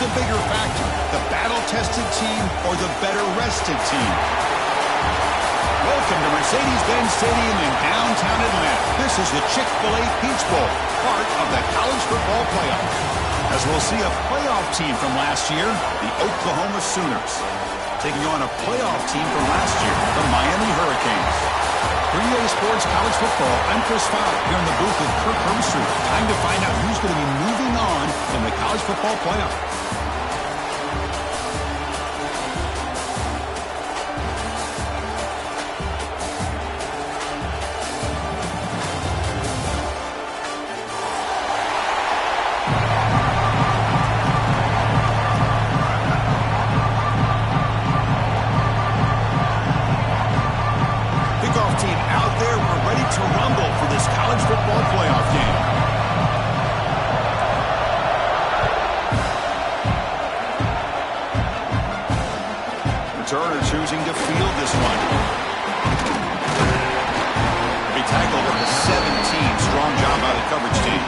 the bigger factor, the battle-tested team or the better-rested team? Welcome to Mercedes-Benz Stadium in downtown Atlanta. This is the Chick-fil-A Peach Bowl, part of the college football playoff. As we'll see a playoff team from last year, the Oklahoma Sooners, taking on a playoff team from last year, the Miami Hurricanes. For EA Sports College Football, I'm Chris Fowler here in the booth with Kirk Herbstreit. Time to find out who's going to be moving on in the college football playoff. Turner choosing to field this one. He tackled at the 17. Strong job by the coverage team.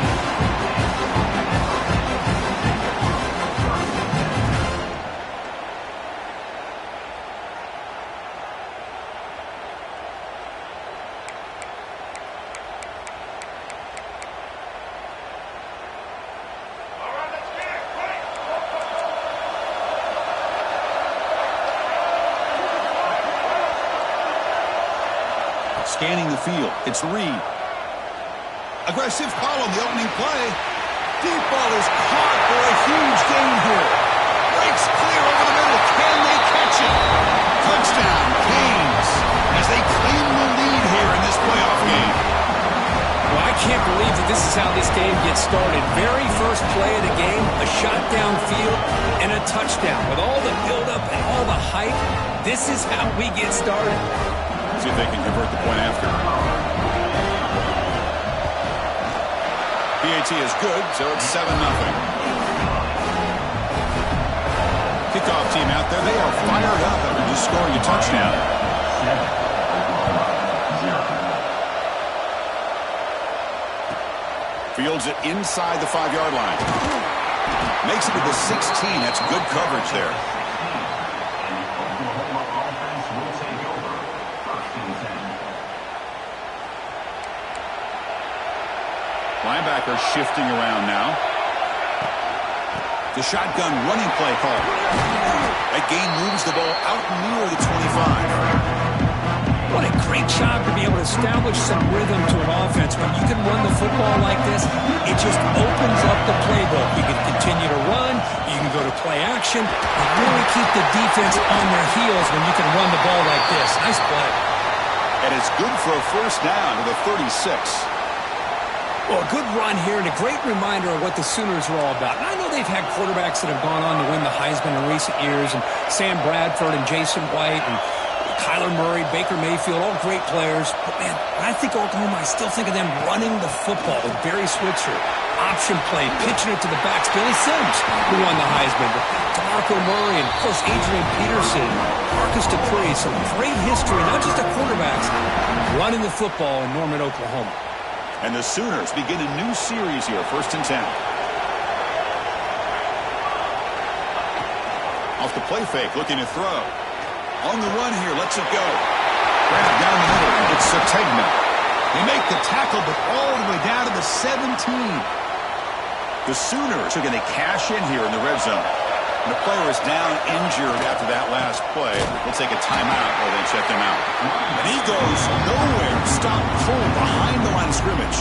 Scanning the field. It's Reed. Aggressive call on the opening play. Deep ball is caught for a huge gain here. Breaks clear over the middle. Can they catch it? Touchdown, Canes, as they claim the lead here in this playoff game. Well, I can't believe that this is how this game gets started. Very first play of the game, a shot downfield and a touchdown. With all the buildup and all the hype, this is how we get started. See if they can convert the point after. PAT is good, so it's 7-0. Kickoff team out there. They are fired up after just scoring a touchdown. Fields it inside the 5-yard line. Makes it to the 16. That's good coverage there. Linebacker shifting around now. The shotgun running play call. That gain moves the ball out near the 25. What a great job to be able to establish some rhythm to an offense. When you can run the football like this, it just opens up the playbook. You can continue to run. You can go to play action. And really keep the defense on their heels when you can run the ball like this. Nice play. And it's good for a first down to the 36. Well, a good run here and a great reminder of what the Sooners are all about. And I know they've had quarterbacks that have gone on to win the Heisman in recent years, and Sam Bradford and Jason White and Kyler Murray, Baker Mayfield, all great players. But, man, when I think Oklahoma, I still think of them running the football with Barry Switzer. Option play, pitching it to the backs. Billy Sims, who won the Heisman. DeMarco Murray and, of course, Adrian Peterson, Marcus Dupree. Some great history, not just the quarterbacks, running the football in Norman, Oklahoma. And the Sooners begin a new series here, 1st and 10. Off the play fake, looking to throw. On the run here, lets it go. Grab down the middle, it's Sategna. They make the tackle, but all the way down to the 17. The Sooners are going to cash in here in the red zone. And the player is down injured after that last play. We'll take a timeout while they check him out. And he goes nowhere. Stop cold behind the line of scrimmage.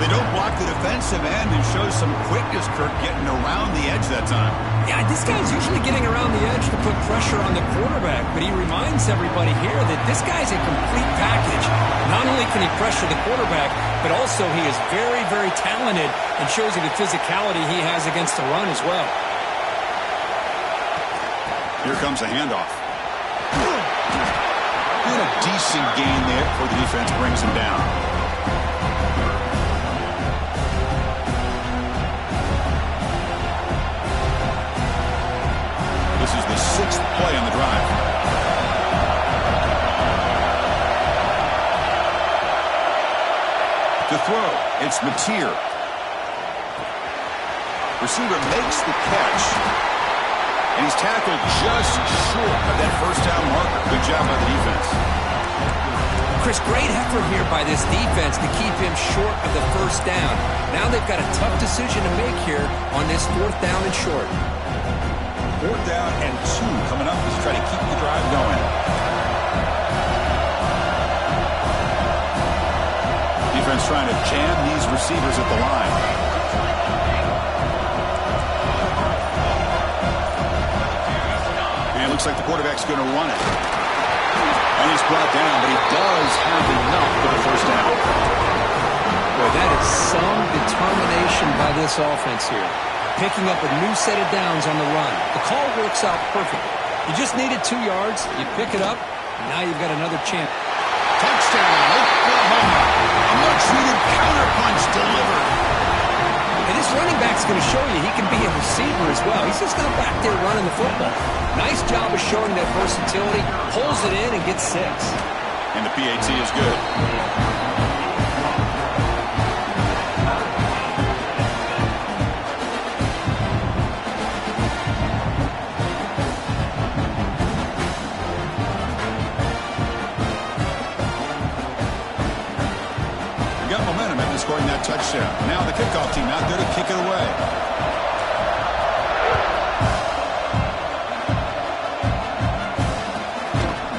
They don't block the defensive end and show some quickness, Kirk, getting around the edge that time. Yeah, this guy's usually getting around the edge to put pressure on the quarterback, but he reminds everybody here that this guy's a complete package. Not only can he pressure the quarterback, but also he is very, very talented and shows you the physicality he has against the run as well. Here comes a handoff. And a decent gain there before the defense brings him down. This is the 6th play on the drive. To throw, it's Mateer. receiver makes the catch. And he's tackled just short of that first down marker. Good job by the defense. Chris, great effort here by this defense to keep him short of the first down. Now they've got a tough decision to make here on this 4th down and short. 4th down and 2 coming up as try to keep the drive going. Defense trying to jam these receivers at the line. And it looks like the quarterback's going to run it. And he's brought down, but he does have enough for the first down. Boy, that is some determination by this offense here. Picking up a new set of downs on the run. The call works out perfect. You just needed 2 yards. You pick it up, and now you've got another chance. Touchdown, Oklahoma. A much-needed counterpunch delivered. And this running back's going to show you he can be a receiver as well. He's just not back there running the football. Nice job of showing that versatility. Pulls it in and gets 6. And the PAT is good. Got momentum after scoring that touchdown. Now the kickoff team out there to kick it away.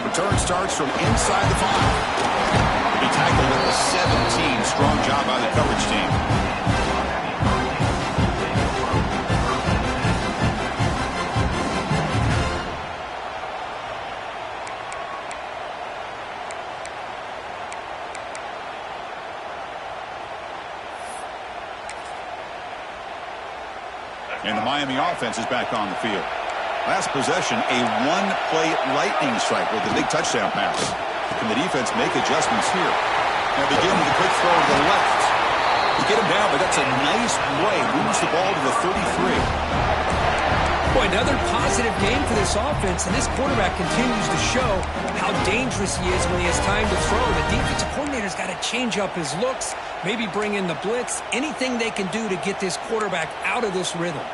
Return starts from inside the 5. He tackled at the 17. Strong job by the coverage team. And the Miami offense is back on the field. Last possession, a one-play lightning strike with a big touchdown pass. Can the defense make adjustments here? Now begin with a quick throw to the left. You get him down, but that's a nice play. Moves the ball to the 33. Boy, another positive game for this offense, and this quarterback continues to show how dangerous he is when he has time to throw. The defensive coordinator's got to change up his looks, maybe bring in the blitz, anything they can do to get this quarterback out of this rhythm.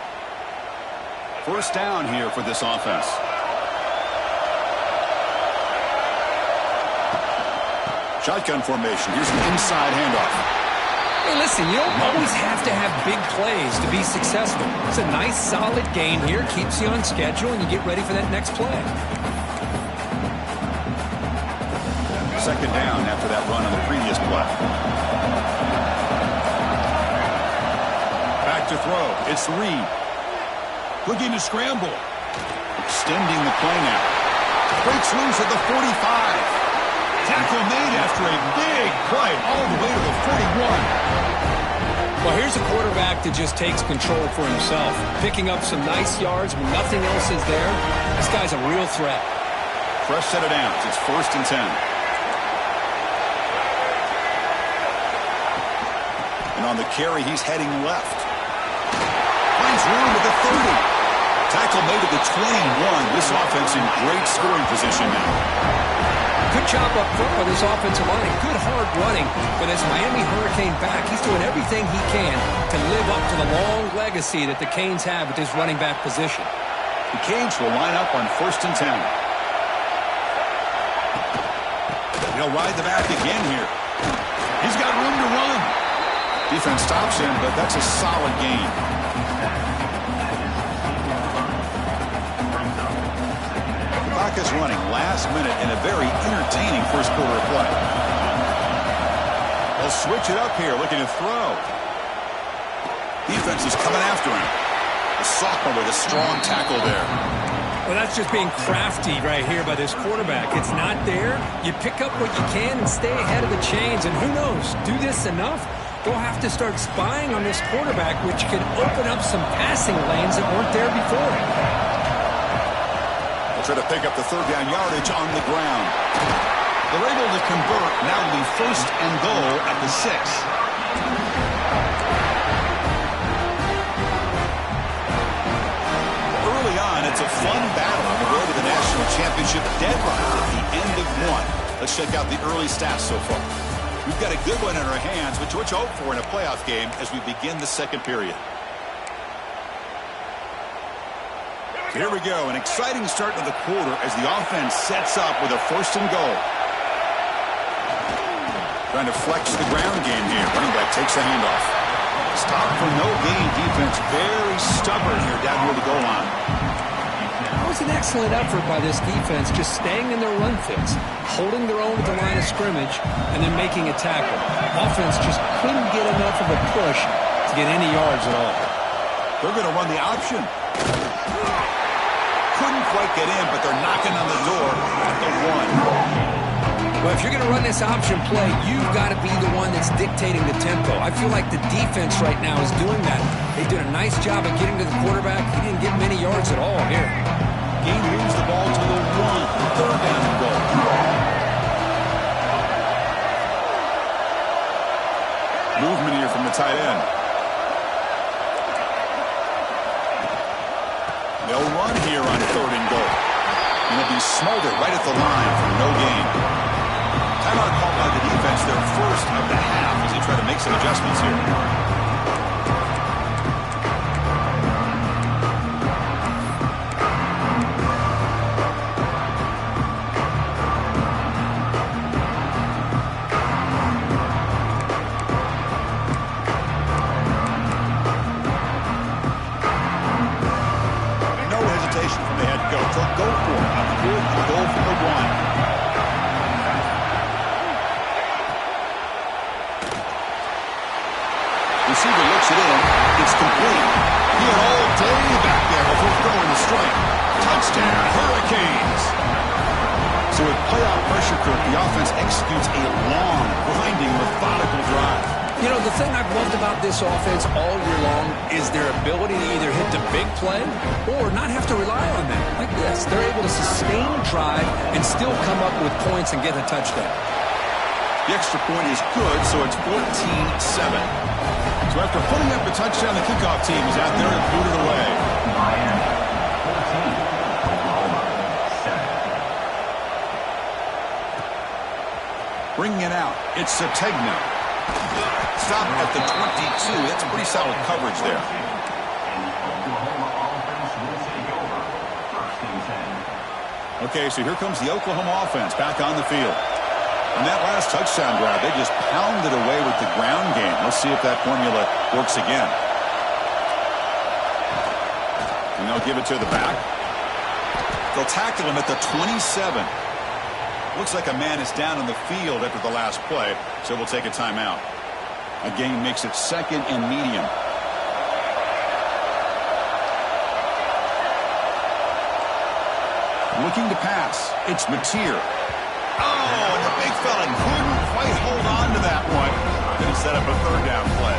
First down here for this offense. Shotgun formation. Here's an inside handoff. Hey, listen, you don't always have to have big plays to be successful. It's a nice, solid game here. Keeps you on schedule, and you get ready for that next play. Second down after that run on the previous play. Back to throw. It's Reed. Looking to scramble. Extending the play now. Breaks loose at the 45. Tackle made after a big play all the way to the 41. Well, here's a quarterback that just takes control for himself. Picking up some nice yards when nothing else is there. This guy's a real threat. Fresh set of downs. It's 1st and 10. And on the carry, he's heading left. Finds room at the 30. Tackle made at the 21. This offense in great scoring position now. Good job up front by this offensive line. Good hard running for this Miami Hurricane back. He's doing everything he can to live up to the long legacy that the Canes have at this running back position. The Canes will line up on 1st and 10. He'll ride the back again here. He's got room to run. Defense stops him, but that's a solid gain. Clock is running last minute in a very entertaining first quarter of play. They'll switch it up here, looking to throw. Defense is coming after him. The sophomore with a strong tackle there. Well, that's just being crafty right here by this quarterback. It's not there. You pick up what you can and stay ahead of the chains. And who knows, do this enough, they'll have to start spying on this quarterback, which can open up some passing lanes that weren't there before. Try to pick up the 3rd down yardage on the ground. They're able to convert. Now it'll be 1st and goal at the 6. Early on, it's a fun battle on the road to the national championship deadline at the end of 1. Let's check out the early stats so far. We've got a good one in our hands, which hope for in a playoff game as we begin the second period. Here we go, an exciting start to the quarter as the offense sets up with a 1st and goal. Trying to flex the ground game here. Running back takes the handoff. Stop for no gain defense. Very stubborn here down near the goal line. That was an excellent effort by this defense, just staying in their run fits, holding their own at the line of scrimmage, and then making a tackle. Offense just couldn't get enough of a push to get any yards at all. They're going to run the option. Couldn't quite get in, but they're knocking on the door at the 1. Well, if you're going to run this option play, you've got to be the one that's dictating the tempo. I feel like the defense right now is doing that. They did a nice job of getting to the quarterback. He didn't get many yards at all here. Gain moves the ball to the 1. 3rd down and goal. Movement here from the tight end. They'll run here on 3rd and goal. And it'll be smothered right at the line for no gain. Timeout called by the defense, their 1st of the half as they try to make some adjustments here. Receiver looks it in. It's complete. He had all day back there before throwing the strike. Touchdown, Hurricanes. So with playoff pressure creep, the offense executes a long, grinding, methodical drive. You know, the thing I've loved about this offense all year long is their ability to either hit the big play or not have to rely on that. Like this, they're able to sustain a drive and still come up with points and get a touchdown. The extra point is good, so it's 14-7. So after putting up a touchdown, the kickoff team is out there and boot it away. Bringing it out, it's Sategna. Stop at the 22. That's a pretty solid coverage there. Okay, so here comes the Oklahoma offense back on the field. On that last touchdown drive, they just pounded away with the ground game. Let's see if that formula works again. And they'll give it to the back. They'll tackle him at the 27. Looks like a man is down on the field after the last play, so we'll take a timeout. A gain makes it 2nd and medium. Looking to pass. It's Mateer. Oh, and the big fella couldn't quite hold on to that one. Going to set up a 3rd down play.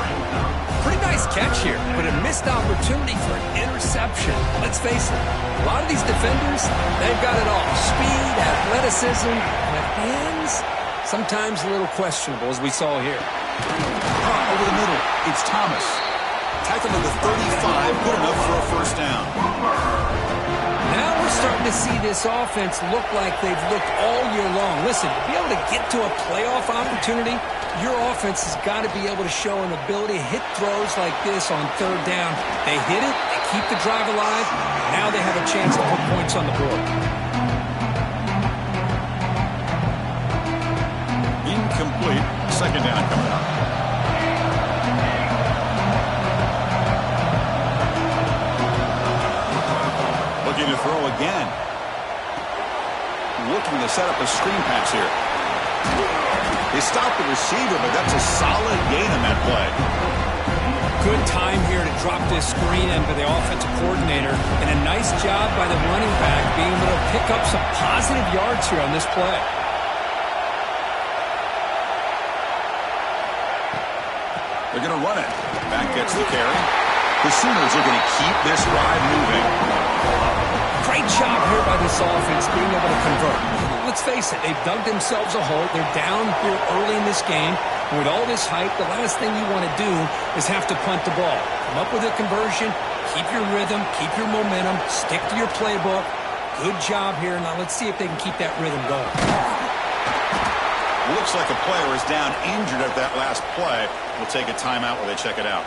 Pretty nice catch here, but a missed opportunity for an interception. Let's face it, a lot of these defenders, they've got it all. Speed, athleticism, but hands, sometimes a little questionable, as we saw here. Over the middle, it's Thomas. Tackled at the 35, good enough for a 1st down. Now we're starting to see this offense look like they've looked all year long. Listen, to be able to get to a playoff opportunity, your offense has got to be able to show an ability to hit throws like this on 3rd down. They hit it, they keep the drive alive, now they have a chance to put points on the board. Incomplete. 2nd down coming up. Looking to throw again. Looking to set up a screen pass here. They stopped the receiver, but that's a solid gain on that play. Good time here to drop this screen in by the offensive coordinator, and a nice job by the running back being able to pick up some positive yards here on this play. They're going to run it. Back gets the carry. The Sooners are going to keep this ride moving. Great job here by this offense being able to convert. Let's face it, they've dug themselves a hole. They're down here early in this game. And with all this hype, the last thing you want to do is have to punt the ball. Come up with a conversion, keep your rhythm, keep your momentum, stick to your playbook. Good job here. Now let's see if they can keep that rhythm going. Looks like a player is down injured at that last play. We'll take a timeout while they check it out.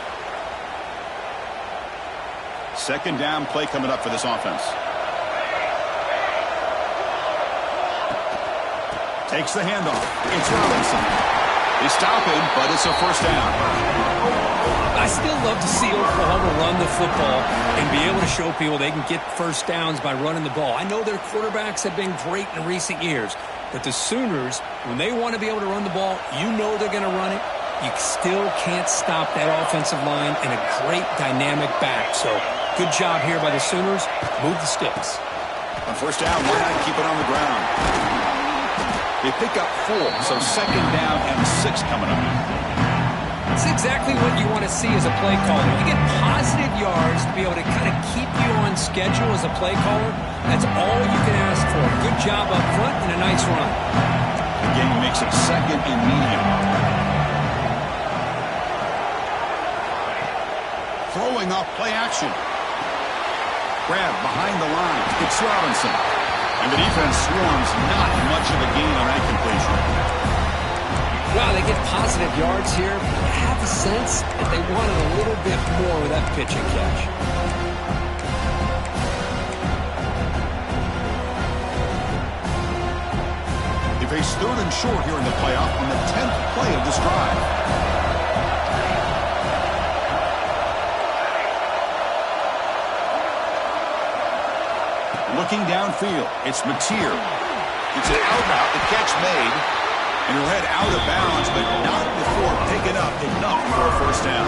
Second down play coming up for this offense. Takes the handoff. It's Robinson. They stop him, but it's a first down. I still love to see Oklahoma run the football and be able to show people they can get first downs by running the ball. I know their quarterbacks have been great in recent years, but the Sooners, when they want to be able to run the ball, you know they're going to run it. You still can't stop that offensive line and a great dynamic back. So good job here by the Sooners. Move the sticks. On first down, why not keep it on the ground? They pick up 4, so second down and 6 coming up. It's exactly what you want to see as a play caller. You get positive yards to be able to kind of keep you on schedule as a play caller. That's all you can ask for. Good job up front and a nice run. The game makes it second and medium. Throwing off play action. Grab behind the line. It's Robinson. And the defense swarms. Not much of a gain on that completion. Wow, they get positive yards here. I have a sense that they wanted a little bit more with that pitch and catch. They face third and short here in the playoff on the 10th play of this drive. Looking downfield, it's Mateer. It's an out-route, the catch made, and he'll head out of bounds, but not before picking up enough for a first down.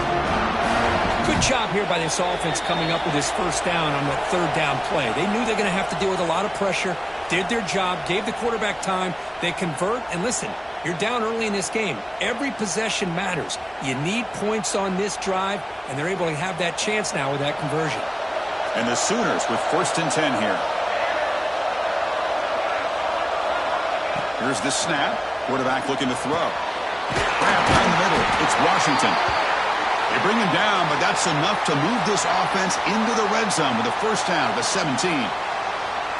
Good job here by this offense coming up with this first down on that third down play. They knew they're going to have to deal with a lot of pressure, did their job, gave the quarterback time, they convert, and listen, you're down early in this game. Every possession matters. You need points on this drive, and they're able to have that chance now with that conversion. And the Sooners with first and 10 here. Here's the snap. Quarterback looking to throw. Grab down the middle. It's Washington. They bring him down, but that's enough to move this offense into the red zone with a first down at the 17.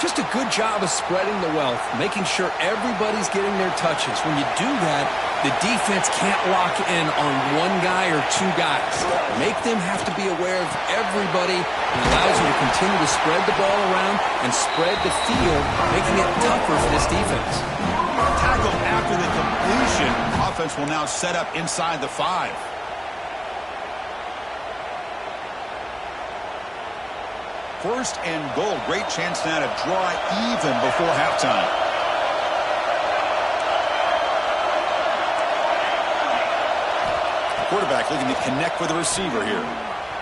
Just a good job of spreading the wealth, making sure everybody's getting their touches. When you do that, the defense can't lock in on one guy or two guys. Make them have to be aware of everybody, and allows you to continue to spread the ball around and spread the field, making it tougher for this defense. Tackled after the completion. Offense will now set up inside the 5. First and goal. Great chance now to draw even before halftime. Quarterback looking to connect with the receiver here.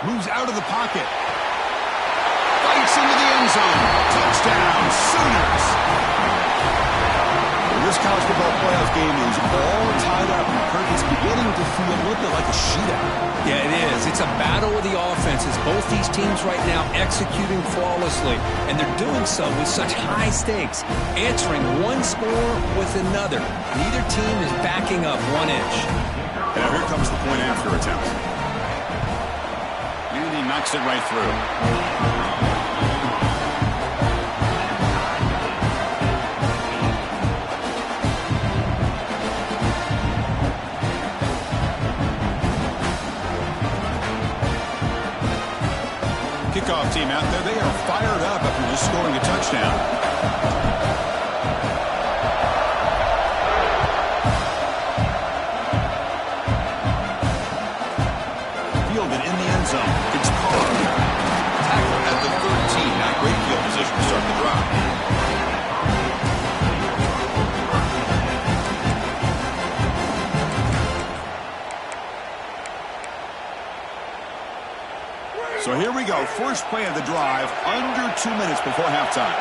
Moves out of the pocket. Fights into the end zone. Touchdown, Sooners. This college football playoff game is all tied up. Kirk, it's beginning to feel a little bit like a shootout. Yeah, it is. It's a battle of the offenses. Both these teams right now executing flawlessly, and they're doing so with such high stakes, answering one score with another. Neither team is backing up 1 inch. Now here comes the point after attempt. And he knocks it right through. Kickoff team out there, they are fired up after just scoring a touchdown. Fielded in the end zone. It's Carr. Tackle at the 13. Now great field position to start the drive. So here we go. First play of the drive, under 2 minutes before halftime.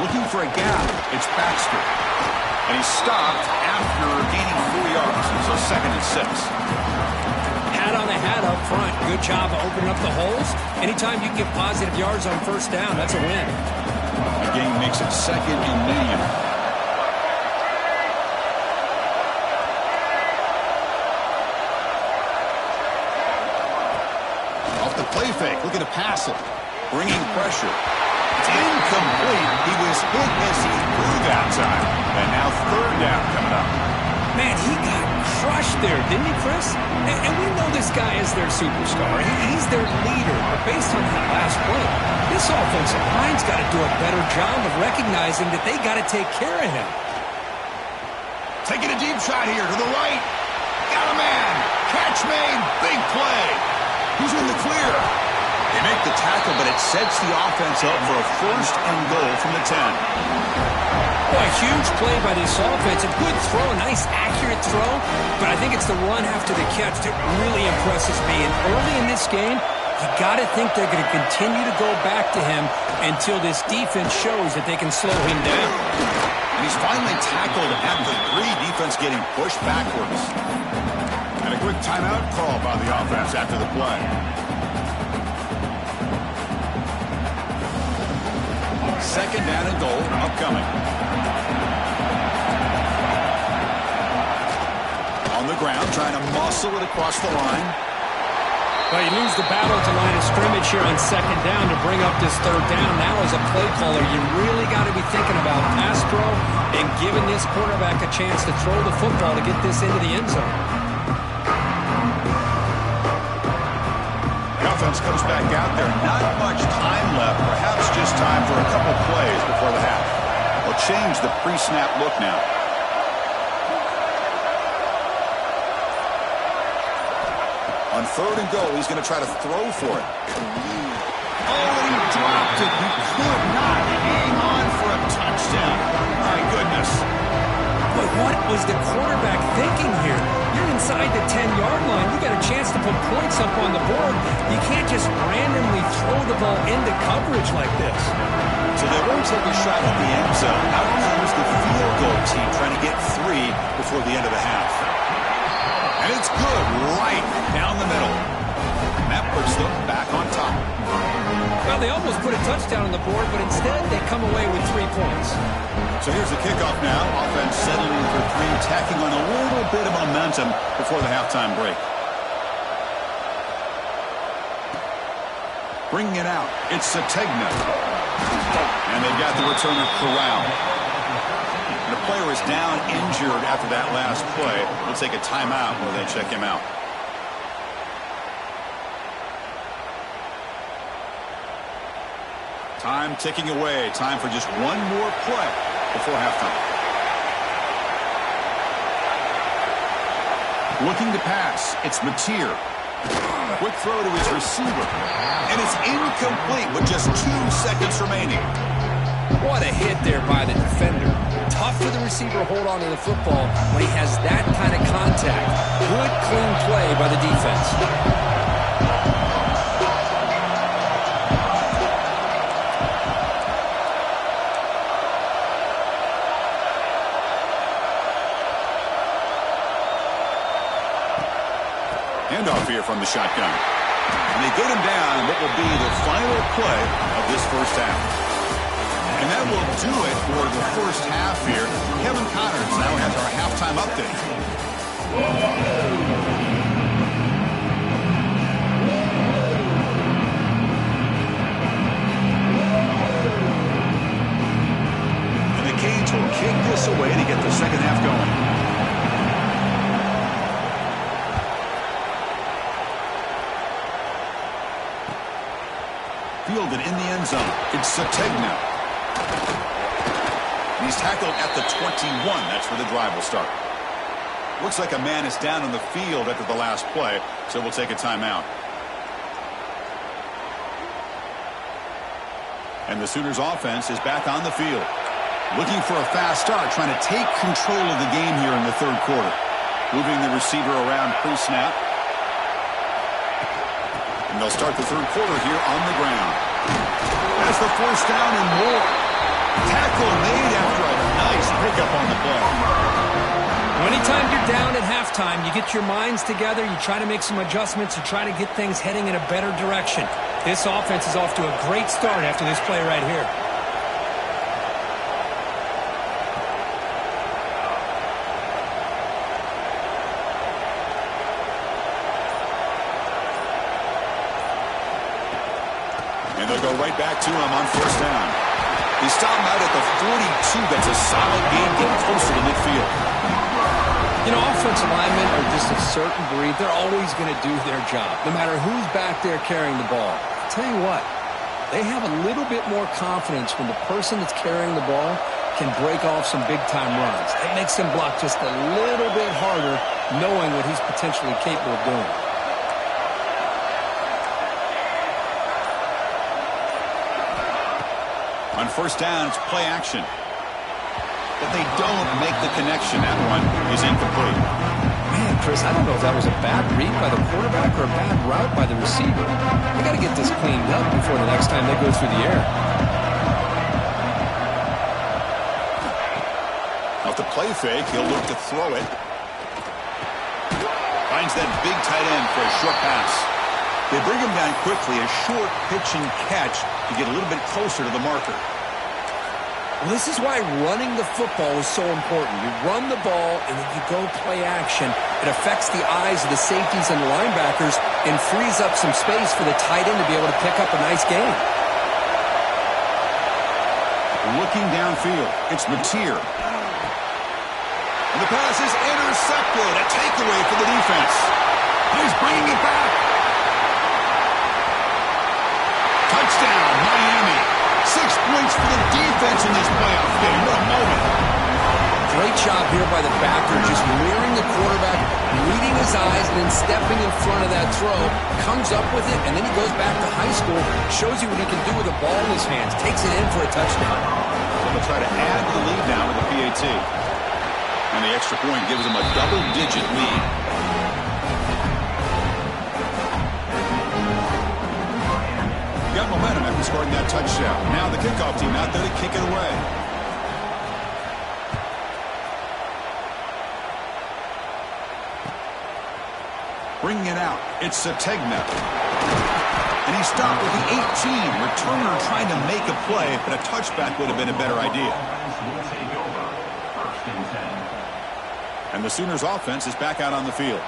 Looking for a gap. It's Baxter. And he's stopped after gaining 4 yards. So second and 6. Hat on a hat up front. Good job of opening up the holes. Anytime you can get positive yards on first down, that's a win. The game makes it second and medium. Play fake, looking to pass it. Bringing pressure. It's incomplete. He was hit as he threw that time. And now third down coming up. Man, he got crushed there, didn't he, Chris? And we know this guy is their superstar. He's their leader. But based on that last play, this offensive line's got to do a better job of recognizing that they got to take care of him. Taking a deep shot here to the right. Got a man. Catch made. Big play. He's in the clear. They make the tackle, but it sets the offense up for a first and goal from the 10. Boy, a huge play by this offense. A good throw, a nice accurate throw. But I think it's the run after the catch that really impresses me. And early in this game, you got to think they're going to continue to go back to him until this defense shows that they can slow him down. And he's finally tackled at the 3. Defense getting pushed backwards. And a quick timeout call by the offense after the play. Second down and goal upcoming. On the ground, trying to muscle it across the line. Well, you lose the battle at the line of scrimmage here on second down to bring up this third down. Now as a play caller, you really got to be thinking about pass pro and giving this quarterback a chance to throw the football to get this into the end zone. The offense comes back out there. Not much time left. Perhaps just time for a couple plays before the half. They'll change the pre-snap look now. On third and goal, he's going to try to throw for it. Oh, he dropped it. He could not hang on for a touchdown. My goodness. But what was the quarterback thinking here? You're inside the 10-yard line. You got a chance to put points up on the board. You can't just randomly throw the ball into coverage like this. So they won't take a shot at the end zone. Out comes the field goal team trying to get 3 before the end of the half. And it's good right down the middle. And that puts them back on top. Well, they almost put a touchdown on the board, but instead they come away with 3 points. So here's the kickoff now. Offense settling in for 3, tacking on a little bit of momentum before the halftime break. Bringing it out, it's Ncca. And they've got the returner corralled. The player is down injured after that last play. We'll take a timeout while they check him out. Time ticking away. Time for just one more play before halftime. Looking to pass. It's Ncca. Quick throw to his receiver. And it's incomplete with just 2 seconds remaining. What a hit there by the defender. Tough for the receiver to hold on to the football when he has that kind of contact. Good, clean play by the defense. Handoff here from the shotgun. And they get him down in what will be the final play of this first half. And that will do it for the first half here. Kevin Connors now has our halftime update. And the Canes will kick this away to get the second half going. Fielded in the end zone. It's Ncca. He's tackled at the 21. That's where the drive will start. Looks like a man is down on the field after the last play, so we'll take a timeout. And the Sooners offense is back on the field. Looking for a fast start, trying to take control of the game here in the third quarter. Moving the receiver around pre-snap. And they'll start the third quarter here on the ground. That's the first down and more. Tackle made after a nice pickup on the play. Anytime you're down at halftime, you get your minds together, you try to make some adjustments, you try to get things heading in a better direction. This offense is off to a great start after this play right here. And they'll go right back to him on first down. He stopped him out at the 42. That's a solid gain, getting closer to midfield. You know, offensive linemen are just a certain breed. They're always going to do their job, no matter who's back there carrying the ball. I'll tell you what, they have a little bit more confidence when the person that's carrying the ball can break off some big-time runs. It makes them block just a little bit harder, knowing what he's potentially capable of doing. On first down, it's play action. But they don't make the connection. That one is incomplete. Man, Chris, I don't know if that was a bad read by the quarterback or a bad route by the receiver. They got to get this cleaned up before the next time they go through the air. Off the play fake, he'll look to throw it. Finds that big tight end for a short pass. They bring him down quickly, a short pitch and catch to get a little bit closer to the marker. Well, this is why running the football is so important. You run the ball, and then you go play action. It affects the eyes of the safeties and the linebackers and frees up some space for the tight end to be able to pick up a nice gain. Looking downfield, it's Mateer. And the pass is intercepted. A takeaway for the defense. He's bringing it back. Touchdown, Miami. 6 points for the defense in this playoff game. What a moment. Great job here by the backer, just rearing the quarterback, reading his eyes, and then stepping in front of that throw. Comes up with it, and then he goes back to high school, shows you what he can do with the ball in his hands, takes it in for a touchdown. So they'll try to add to the lead now with the PAT. And the extra point gives them a double-digit lead. Got momentum after scoring that touchdown. Now the kickoff team out there to kick it away. Bringing it out, it's Sategna. And he stopped with the 18. Returner trying to make a play, but a touchback would have been a better idea. And the Sooners offense is back out on the field.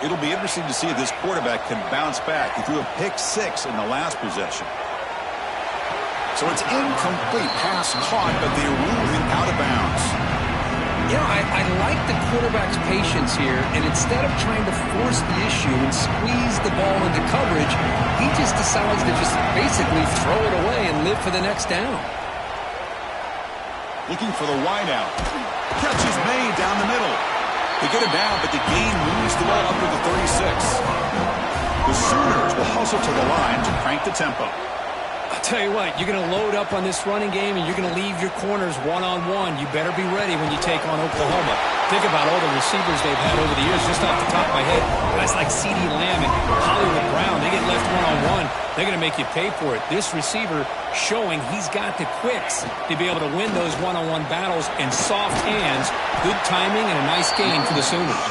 It'll be interesting to see if this quarterback can bounce back. He threw a pick-6 in the last possession. So it's incomplete, pass caught, but they rule him out of bounds. You know, I like the quarterback's patience here, and instead of trying to force the issue and squeeze the ball into coverage, he just decides to just basically throw it away and live for the next down. Looking for the wideout. Catch is made down the middle. They get him down, but the gain moves the ball up to the 36. The Sooners will hustle to the line to crank the tempo. I'll tell you what, you're going to load up on this running game, and you're going to leave your corners one-on-one. You better be ready when you take on Oklahoma. Think about all the receivers they've had over the years, just off the top of my head. Guys like CeeDee Lamb and Hollywood Brown, they get left one-on-one. They're going to make you pay for it. This receiver showing he's got the quicks to be able to win those one-on-one battles and soft hands, good timing, and a nice gain for the Sooners.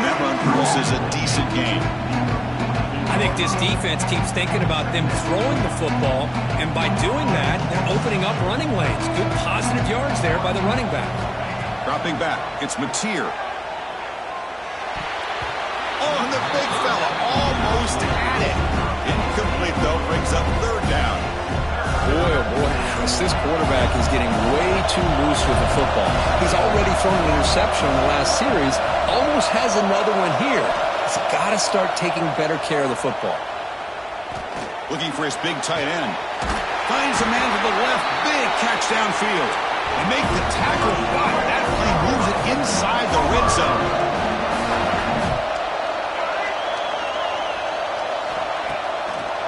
That run produces a decent gain. I think this defense keeps thinking about them throwing the football, and by doing that, they're opening up running lanes. Good positive yards there by the running back. Dropping back, it's Mateer. Oh, and the big fella almost had it. Incomplete, though, brings up third down. Boy, oh boy, this quarterback is getting way too loose with the football. He's already thrown an interception in the last series, almost has another one here. He's got to start taking better care of the football. Looking for his big tight end. Finds a man to the left. Big catch downfield. They make the tackle, but that play moves it inside the red zone.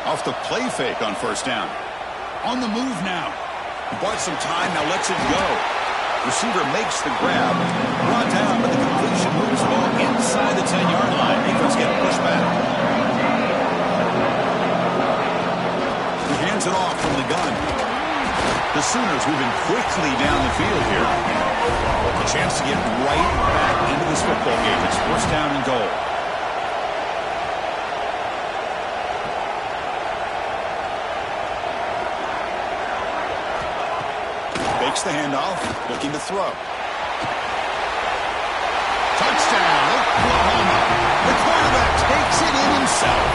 Off the play fake on first down. On the move now. He bought some time, now lets it go. Receiver makes the grab. Brought down, but the completion moves the ball inside the 10-yard line. Defense getting pushed back. He hands it off from the gun. The Sooners moving quickly down the field here. A chance to get right back into this football game. It's first down and goal. Fakes the handoff, looking to throw. Touchdown, Oklahoma. The quarterback takes it in himself.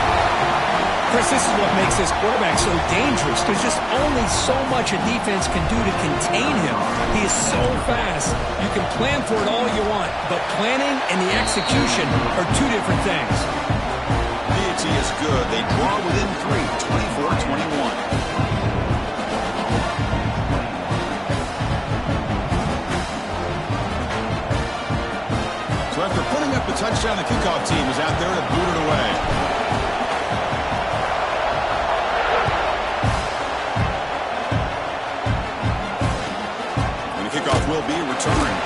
Chris, this is what makes this quarterback so dangerous. There's just only so much a defense can do to contain him. He is so fast. You can plan for it all you want, but planning and the execution are two different things. Ncca is good. They draw within 3, 24-21. So after putting up a touchdown, the kickoff team is out there to boot it away. And the kickoff will be returned.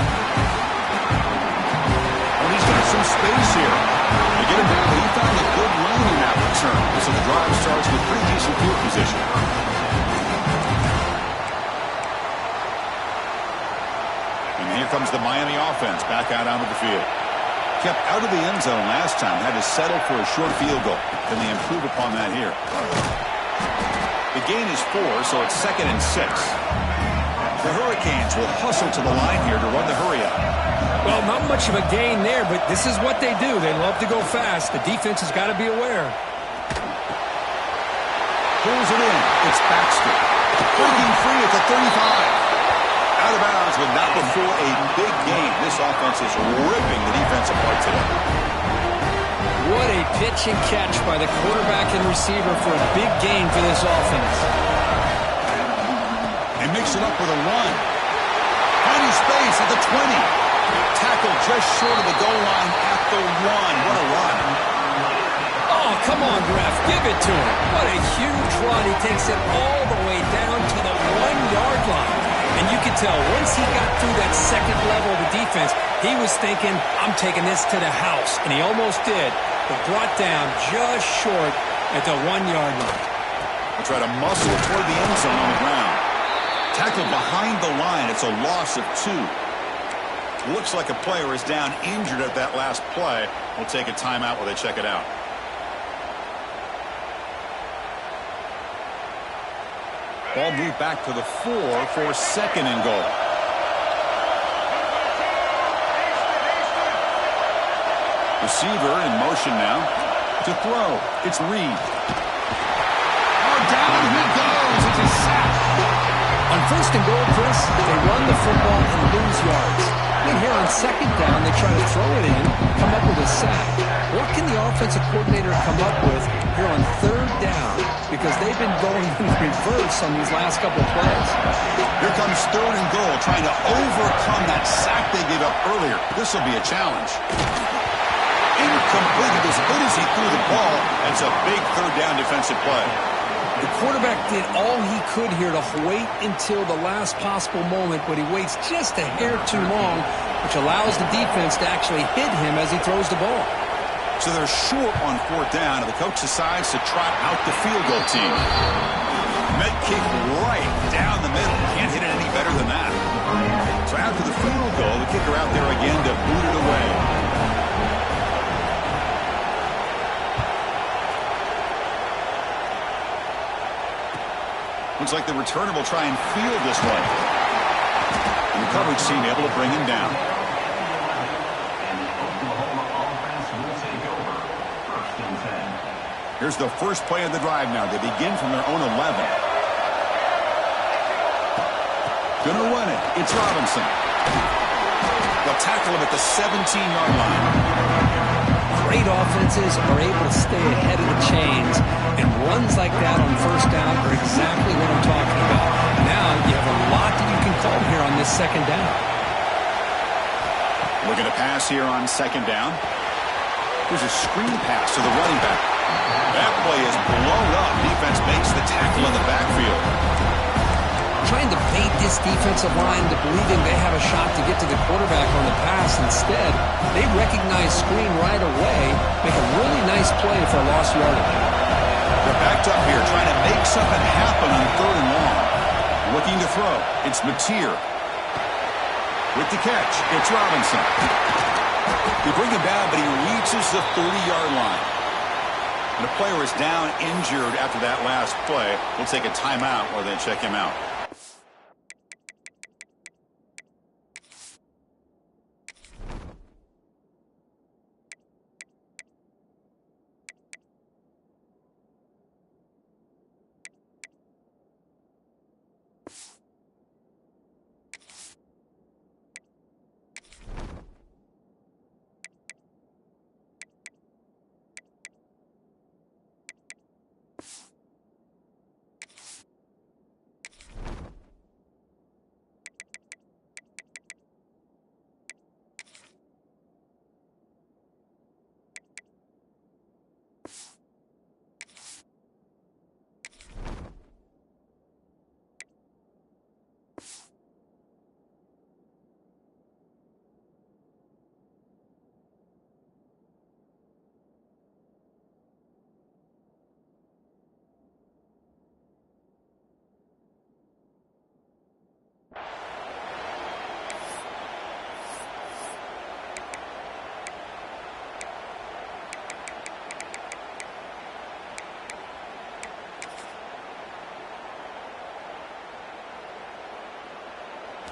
Well, he's got some space here. To get him down, he found a good lane in that return. So the drive starts with pretty decent field position. And here comes the Miami offense back out onto the field. Kept out of the end zone last time. Had to settle for a short field goal. Can they improve upon that here? The gain is 4, so it's 2nd and 6. The Hurricanes will hustle to the line here to run the hurry up. Well, not much of a gain there, but this is what they do. They love to go fast. The defense has got to be aware. Pulls it in. It's Baxter. Breaking free at the 35. Out of bounds, but not before a big game. This offense is ripping the defense apart today. What a pitch and catch by the quarterback and receiver for a big gain for this offense. And mix it up with a run. Finding space at the 20. Tackle just short of the goal line at the 1. What a run. Oh, come on, ref. Give it to him. What a huge run. He takes it all the way down to the 1-yard line. And you can tell once he got through that second level of the defense, he was thinking, I'm taking this to the house. And he almost did, but brought down just short at the 1-yard line. We'll try to muscle toward the end zone on the ground. Tackled behind the line. It's a loss of 2. Looks like a player is down injured at that last play. We'll take a timeout while they check it out. Ball moved back to the 4 for 2nd and goal. Receiver in motion now to throw. It's Reed. Oh, down he goes. It's a sack. On 1st and goal, Chris, they run the football and lose yards. Then here on 2nd down, they try to throw it in, come up with a sack. What can the offensive coordinator come up with here on 3rd down? Because they've been going in reverse on these last couple of plays. Here comes 3rd and goal, trying to overcome that sack they gave up earlier. This will be a challenge. Incomplete. As good as he threw the ball, that's a big 3rd down defensive play. The quarterback did all he could here to wait until the last possible moment, but he waits just a hair too long, which allows the defense to actually hit him as he throws the ball. So they're short on 4th down, and the coach decides to trot out the field goal team. Med kick right down the middle. Can't hit it any better than that. So after the field goal, the kicker out there again to boot it away. Looks like the returner will try and field this one. And the coverage team able to bring him down. Here's the first play of the drive now. They begin from their own 11. Gonna run it. It's Robinson. They'll tackle him at the 17-yard line. Great offenses are able to stay ahead of the chains, and runs like that on 1st down are exactly what I'm talking about. Now you have a lot that you can call here on this 2nd down. Looking to pass here on 2nd down. There's a screen pass to the running back. That play is blown up. Defense makes the tackle in the backfield. Trying to bait this defensive line to believing they have a shot to get to the quarterback on the pass. Instead, they recognize screen right away, make a really nice play for a lost yardage. They're backed up here, trying to make something happen on 3rd and long. Looking to throw. It's Mateer. With the catch, it's Robinson. They bring him down, but he reaches the 30-yard line. And the player is down injured after that last play. We'll take a timeout while they check him out.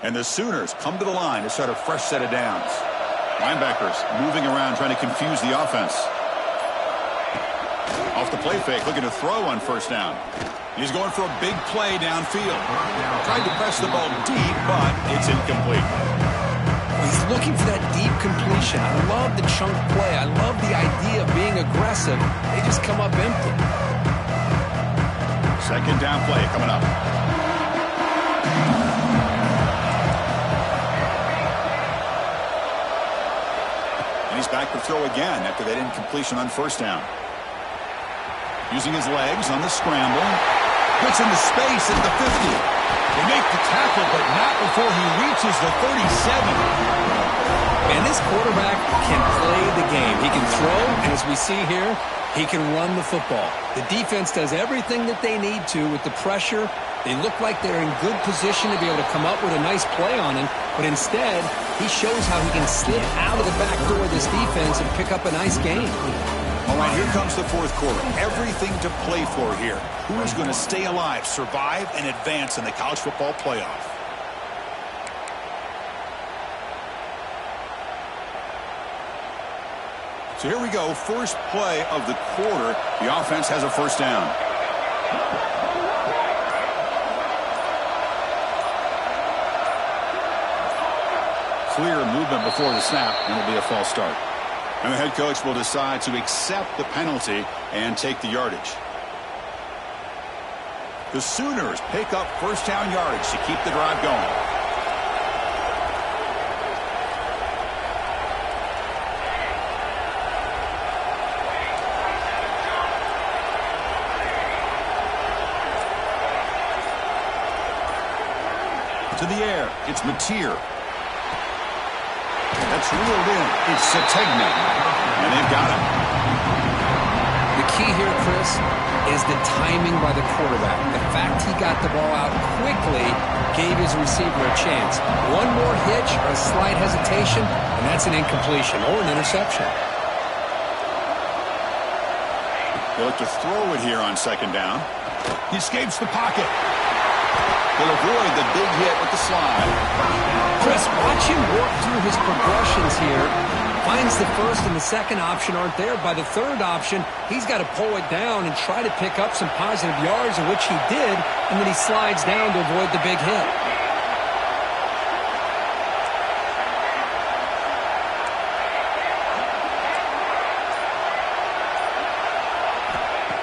And the Sooners come to the line to start a fresh set of downs. Linebackers moving around trying to confuse the offense. Off the play fake, looking to throw on first down. He's going for a big play downfield. Tried to press the ball deep, but it's incomplete. He's looking for that deep completion. I love the chunk play. I love the idea of being aggressive. They just come up empty. Second down play coming up. And he's back to throw again after that incompletion on first down. Using his legs on the scramble. Puts into space at the 50. They make the tackle, but not before he reaches the 37. Man, this quarterback can play the game. He can throw, and as we see here, he can run the football. The defense does everything that they need to with the pressure. They look like they're in good position to be able to come up with a nice play on him, but instead, he shows how he can slip out of the back door of this defense and pick up a nice game. All right, here comes the fourth quarter. Everything to play for here. Who is going to stay alive, survive, and advance in the college football playoff? So here we go. First play of the quarter. The offense has a first down. Clear movement before the snap, and it'll be a false start. And the head coach will decide to accept the penalty and take the yardage. The Sooners pick up first down yardage to keep the drive going. To the air, it's Mateer. That's reeled in. It's Sategna. And they've got him. The key here, Chris, is the timing by the quarterback. The fact he got the ball out quickly gave his receiver a chance. One more hitch or a slight hesitation, and that's an incompletion or an interception. They look to throw it here on second down. He escapes the pocket. He'll avoid the big hit with the slide. Chris, watch him work through his progressions here. Finds the first and the second option aren't there. By the third option, he's got to pull it down and try to pick up some positive yards, in which he did, and then he slides down to avoid the big hit.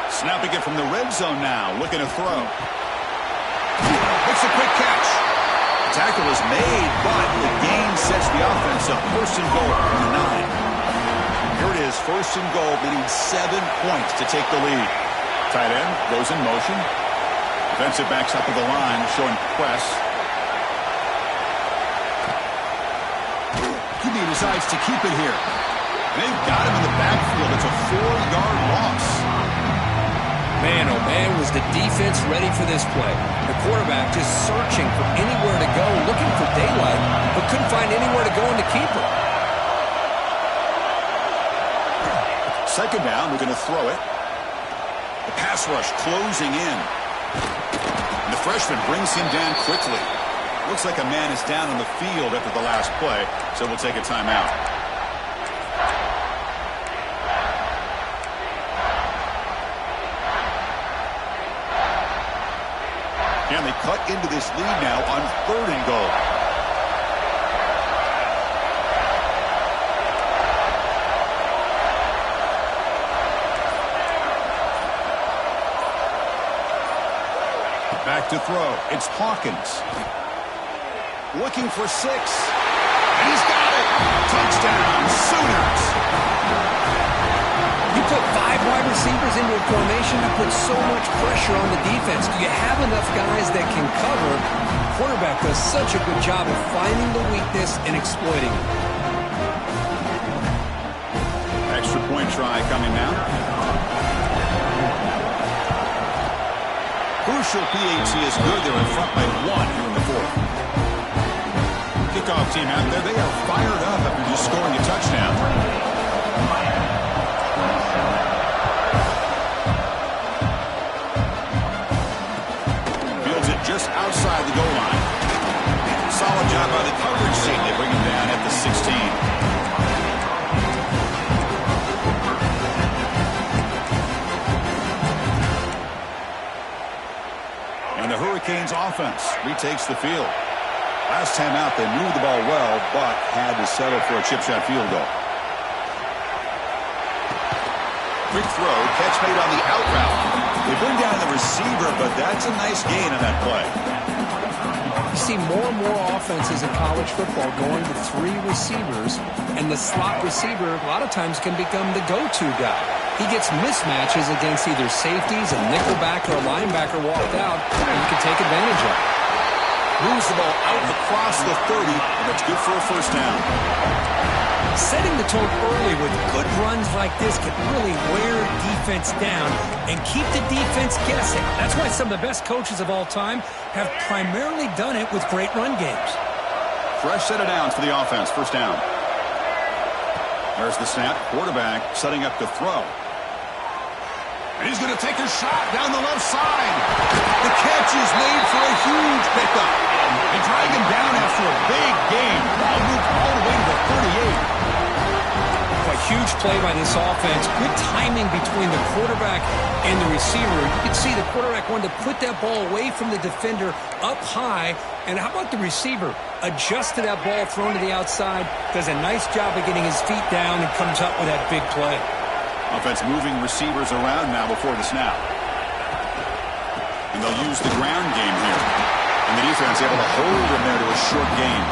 Snapping it from the red zone now, looking to throw. It's a quick catch. The tackle is made, but the gain sets the offense up. First and goal from the 9. Here it is, first and goal. They need 7 points to take the lead. Tight end goes in motion. Defensive backs up to the line, showing press. He decides to keep it here. They've got him in the backfield. It's a 4-yard loss. Man, oh man, was the defense ready for this play. The quarterback just searching for anywhere to go, looking for daylight, but couldn't find anywhere to go in the keeper. Second down, we're going to throw it. The pass rush closing in. And the freshman brings him down quickly. Looks like a man is down on the field after the last play, so we'll take a timeout. And they cut into this lead now on third and goal. Back to throw. It's Hawkins. Looking for 6. And he's got it. Touchdown, Sooners. You put 5 wide receivers into a formation, you put so much pressure on the defense. Do you have enough guys that can cover? The quarterback does such a good job of finding the weakness and exploiting it. Extra point try coming now. Crucial PAT is good. They're in front by 1 here in the fourth. Kickoff team out there. They are fired up after just scoring a touchdown. Just outside the goal line. solid job by the coverage team. They bring him down at the 16. And the Hurricanes offense retakes the field. Last time out, they moved the ball well, but had to settle for a chip shot field goal. Quick throw, catch made on the out route. They bring down the receiver, but that's a nice gain on that play. You see more and more offenses in college football going to 3 receivers, and the slot receiver a lot of times can become the go-to guy. He gets mismatches against either safeties, a nickelback, or a linebacker walked out, and you can take advantage of it. Moves the ball out across the 30, and it's good for a first down. Setting the tone early with good runs like this can really wear defense down and keep the defense guessing. That's why some of the best coaches of all time have primarily done it with great run games. Fresh set of downs for the offense. First down. There's the snap. Quarterback setting up to throw. And he's going to take a shot down the left side. The catch is made for a huge pickup. They drag him down after a big gain. Ball moved all the way to the 38. A huge play by this offense. Good timing between the quarterback and the receiver. You can see the quarterback wanted to put that ball away from the defender up high. And how about the receiver? Adjusted that ball thrown to the outside. Does a nice job of getting his feet down and comes up with that big play. Offense moving receivers around now before the snap. And they'll use the ground game here. And the defense able to hold him there to a short gain.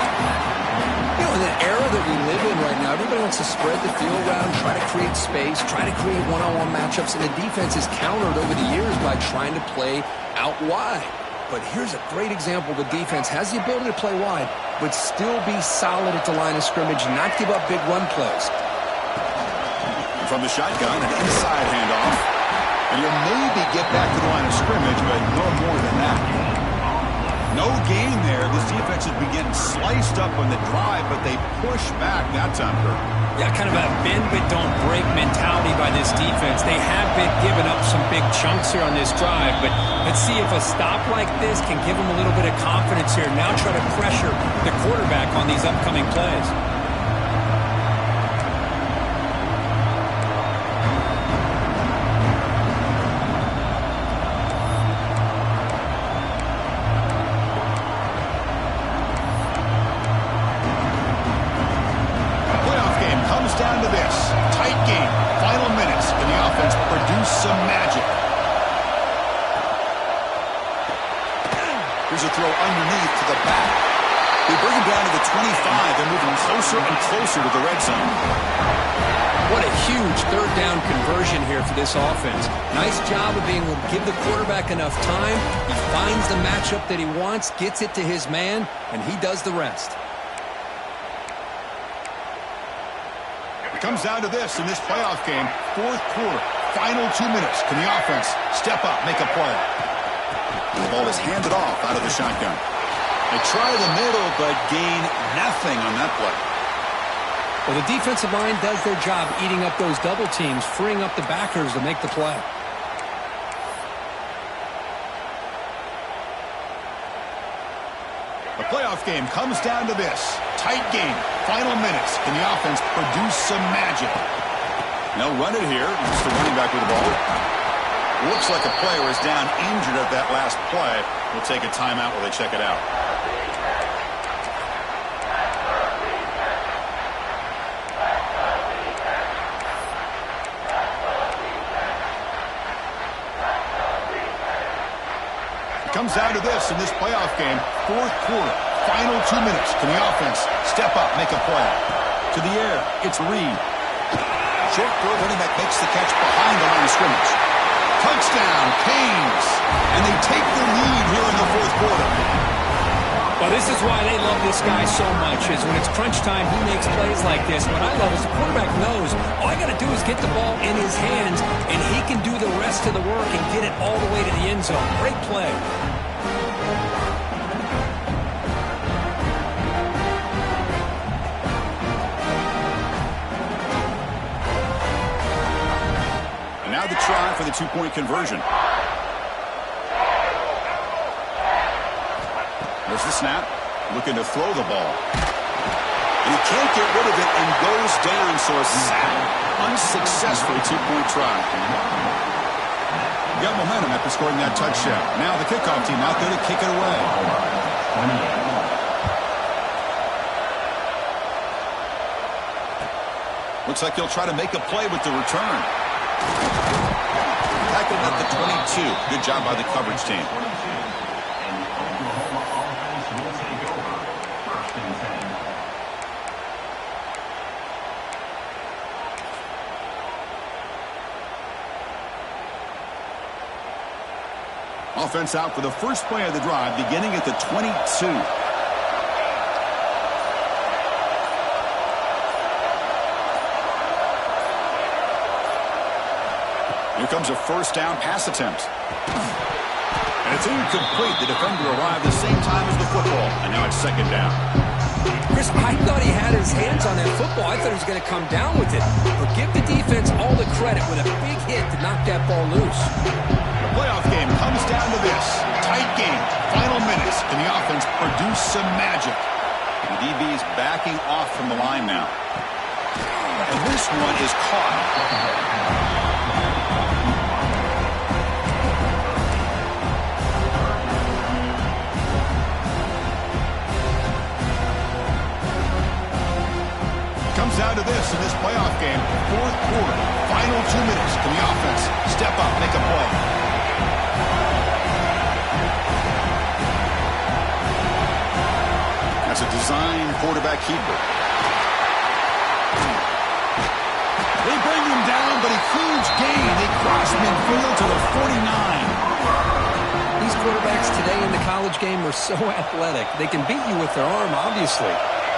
You know, in the era that we live in right now, everybody wants to spread the field around, try to create space, try to create one-on-one matchups, and the defense is countered over the years by trying to play out wide. But here's a great example. The defense has the ability to play wide, but still be solid at the line of scrimmage, not give up big run plays. From the shotgun, an inside handoff. And you'll maybe get back to the line of scrimmage, but no more than that. No gain there. This defense has been getting sliced up on the drive, but they push back that time, Kurt. Yeah, kind of a bend but don't break mentality by this defense. They have been giving up some big chunks here on this drive, but let's see if a stop like this can give them a little bit of confidence here. Now try to pressure the quarterback on these upcoming plays. Down to this. Tight game. Final minutes. And the offense produced some magic. Here's a throw underneath to the back. They bring him down to the 25. They're moving closer and closer to the red zone. What a huge third down conversion here for this offense. Nice job of being able to give the quarterback enough time. He finds the matchup that he wants, gets it to his man, and he does the rest. Comes down to this in this playoff game. Fourth quarter, final 2 minutes. Can the offense step up, make a play? The ball is handed off out of the shotgun. They try the middle, but gain nothing on that play. Well, the defensive line does their job eating up those double teams, freeing up the backers to make the play. The playoff game comes down to this. Tight game. Final minutes. Can the offense produce some magic? They'll run it here. It's the running back with the ball. Looks like a player is down injured at that last play. We'll take a timeout while they check it out. Comes down to this in this playoff game. Fourth quarter, final 2 minutes. Can the offense step up, make a play? To the air, it's Reed. Short throw, running back makes the catch behind the line of scrimmage. Touchdown, Canes. And they take the lead here in the fourth quarter. Well, this is why they love this guy so much, is when it's crunch time, he makes plays like this. What I love is the quarterback knows all I got to do is get the ball in his hands, and he can do the rest of the work and get it all the way to the end zone. Great play. And now the try for the two-point conversion. There's the snap. Looking to throw the ball. And he can't get rid of it and goes down, so a sack. Unsuccessful 2-point try. Got momentum after scoring that touchdown. Now the kickoff team out there to kick it away. Looks like he'll try to make a play with the return. Tackled at the 22. Good job by the coverage team. Offense out for the first play of the drive, beginning at the 22. Here comes a first down pass attempt. And it's incomplete. The defender arrived the same time as the football, and now it's second down. Chris, I thought he had his hands on that football. I thought he was going to come down with it. But give the defense all the credit with a big hit to knock that ball loose. The playoff game comes down to this. Tight game. Final minutes. Can the offense produce some magic? The DB is backing off from the line now. And this one is caught. Comes down to this in this playoff game. Fourth quarter. Final 2 minutes. Can the offense step up, make a play? That's a design quarterback keeper. They bring him down, but a huge gain. They cross midfield to the 49. These quarterbacks today in the college game are so athletic. They can beat you with their arm, obviously.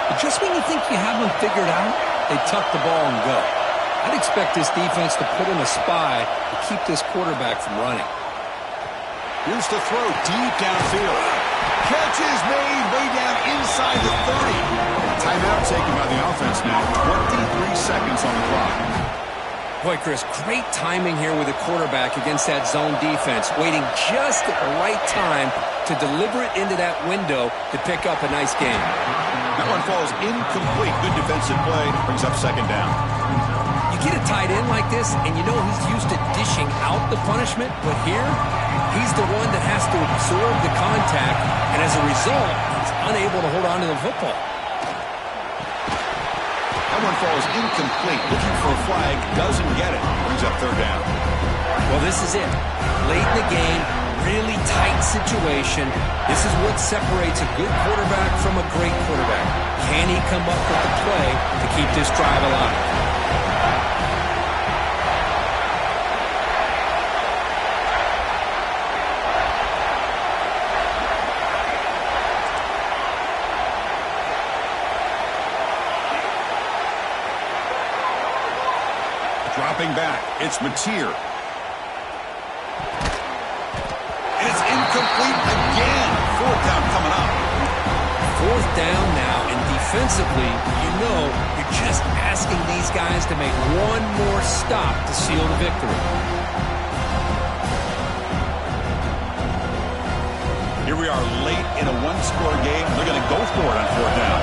But just when you think you have them figured out, they tuck the ball and go. I'd expect this defense to put in a spy to keep this quarterback from running. Here's the throw deep downfield. Catch is made way down inside the 30. Timeout taken by the offense now. 23 seconds on the clock. Boy, Chris, great timing here with the quarterback against that zone defense, waiting just at the right time to deliver it into that window to pick up a nice gain. That one falls incomplete. Good defensive play. Brings up second down. You get a tight end like this, and you know he's used to dishing out the punishment, but here, he's the one that has to absorb the contact, and as a result, he's unable to hold on to the football. That one falls incomplete. Looking for a flag. Doesn't get it. Brings up third down. Well, this is it. Late in the game, really tight situation. This is what separates a good quarterback from a great quarterback. Can he come up with the play to keep this drive alive? Dropping back. It's Mateer. And it's incomplete again. Fourth down coming up. Fourth down now, and defensively, you know you're just asking these guys to make one more stop to seal the victory. Here we are late in a one-score game. They're going to go for it on fourth down.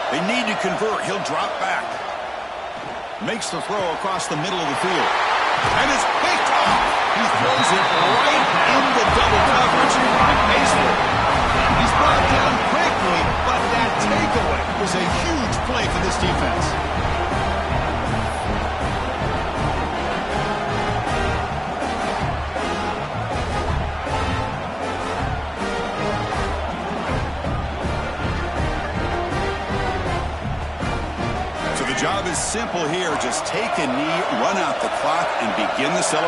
They need to convert. He'll drop back. Makes the throw across the middle of the field. And it's picked off. He throws it right into double coverage. Basically, he's brought down quickly, but that takeaway was a huge play for this defense. The job is simple here. Just take a knee, run out the clock, and begin the celebration.